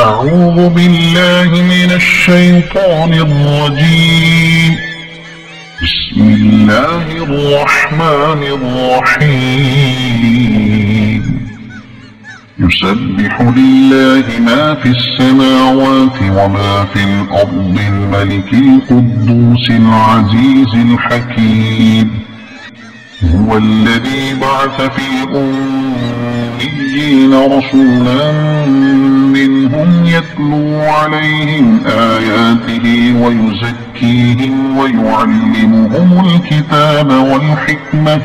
أعوذ بالله من الشيطان الرجيم. بسم الله الرحمن الرحيم. يسبح لله ما في السماوات وما في الأرض الملك القدوس العزيز الحكيم. هو الذي بعث في الأميين رسولا منهم يتلو عليهم آياته ويزكيهم ويعلمهم الكتاب والحكمة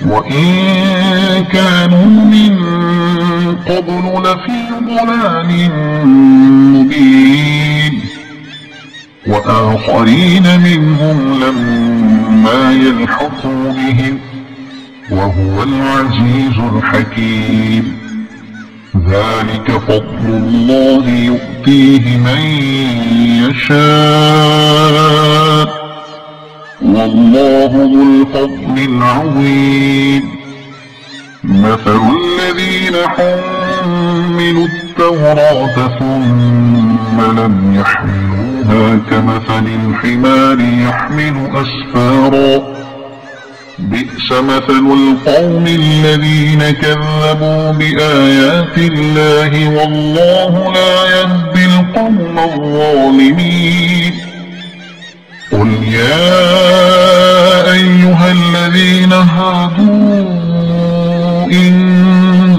وإن كانوا من قبل لفي ضلال مبين. وآخرين منهم لما يلحقوا بهم وهو العزيز الحكيم. ذلك فضل الله يؤتيه من يشاء والله ذو الفضل العظيم. مثل الذين حملوا التوراة ثم لم يحملوها كمثل الحمار يحمل أسفارا. بئس مثل القوم الذين كذبوا بآيات الله والله لا يهدي القوم الظالمين. قل يا أيها الذين هادوا إن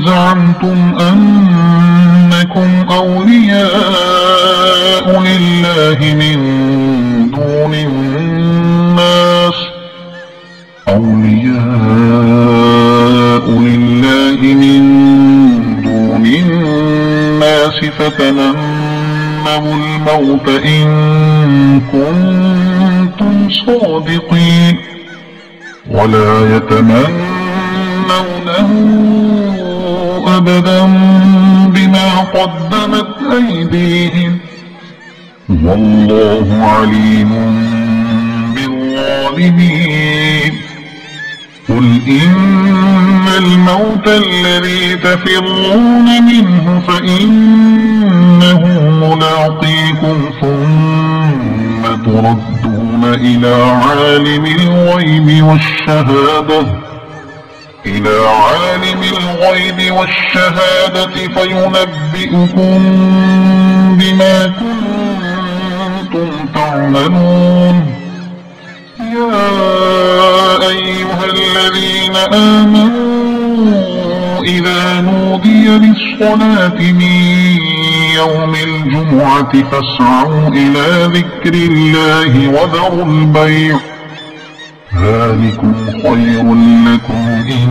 زعمتم أنكم أولياء لله من دون الناس فتمنوا الموت إن كنتم صادقين ولا يتمنونه أبدا بما قدمت أيديهم والله عليم بالظالمين. قل إن الموت الذي تفرون منه فإنه ملاقيكم ثم تردون إلى عالم الغيب والشهادة فينبئكم بما كنتم تعملون. يا أيها الذين آمنوا إذا نودي للصلاة من يوم الجمعة فاسعوا إلى ذكر الله وذروا البيع ذلكم خير لكم إن